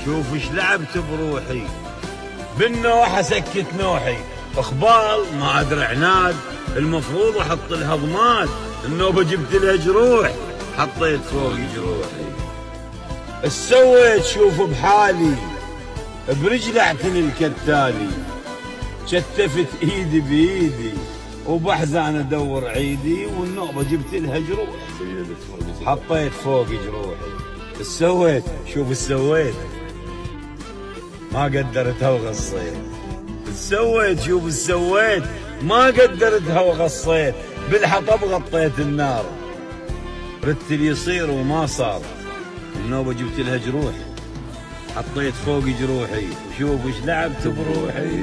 شوف ايش لعبت بروحي، بالنوحة سكت نوحي، اخبال ما ادري عناد، المفروض احط لها ضماد، النوبة جبت لها جروح حطيت فوق جروحي. ايش سويت شوف بحالي، برجلي اعتني الكتالي، شتفت ايدي بايدي وبحزان ادور عيدي، والنوبة جبت لها جروح حطيت فوق جروحي. ايش سويت شوف ايش سويت، ما قدرتها وغصيت. ايش سويت شوف ايش سويت، ما قدرتها وغصيت، بالحطب غطيت النار، ردت اللي يصير وما صار، النوبة جبت لها جروح حطيت فوق جروحي، وشوف ايش لعبت بروحي.